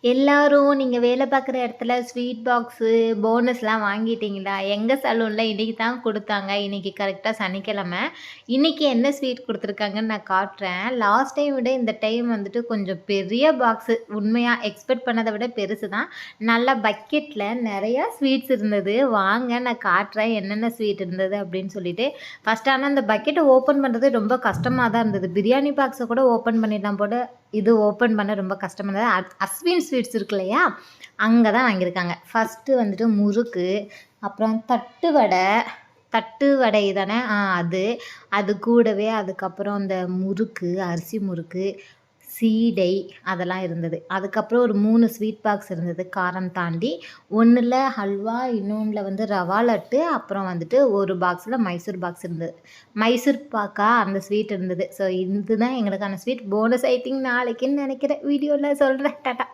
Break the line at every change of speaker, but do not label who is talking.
எல்லாரும் நீங்க வேலை பார்க்குற இடத்துல ஸ்வீட் பாக்ஸு, போனஸ்லாம் வாங்கிட்டீங்களா? எங்க சலூன்ல இன்னைக்கு தான் குடுத்தாங்க. இன்னைக்கு கரெக்ட்டா சனிக்கிழமை. இன்னைக்கு என்ன ஸ்வீட் குடுத்துருக்காங்கன்னு நான் காட்டுறேன். லாஸ்ட் டைம் விட இந்த டைம் வந்துட்டு கொஞ்சம் பெரிய பாக்ஸு. உண்மையா எக்ஸ்பெக்ட் பண்ணத விட பெருசு தான். நல்ல பக்கெட்ல நெறையா ஸ்வீட்ஸ் இருந்தது. வாங்க நான் காட்டுறேன் என்னென்ன ஸ்வீட் இருந்தது அப்படின்னு சொல்லிட்டு. ஃபர்ஸ்ட் ஆனா அந்த பக்கெட்ட ஓப்பன் பண்றது ரொம்ப கஷ்டமா தான் இருந்தது. பிரியாணி பாக்ஸ கூட ஓப்பன் பண்ணிடலாம் போல. இது ஓப்பன் பண்ண ரொம்ப கஷ்டமா இருந்தது. அஸ்வின் ஸ்வீட்ஸ் இருக்கு இல்லையா? அங்க தான் வாங்கியிருக்காங்க. ஃபர்ஸ்ட்டு வந்துட்டு முறுக்கு, அப்புறம் தட்டு வடை. தட்டு வடை தானே? அது. அது கூடவே அதுக்கப்புறம் இந்த முறுக்கு, அரிசி முறுக்கு, சீடை அதெல்லாம் இருந்தது. அதுக்கப்புறம் ஒரு 3 ஸ்வீட் பாக்ஸ் இருந்தது காரம் தாண்டி. ஒண்ணுல ஹல்வா, இன்னொன்ல வந்து ரவா லட்டு, அப்புறம் வந்துட்டு ஒரு பாக்ஸ்ல மைசூர் பாக்ஸ் இருந்தது. மைசூர் பாக்கா அந்த ஸ்வீட் இருந்தது. ஸோ இதுதான் எங்களுக்கான ஸ்வீட். போனஸ் ஐ திங்க் நாளைக்குன்னு நெனைக்கிறேன். வீடியோல சொல்றேன். டாட்டா.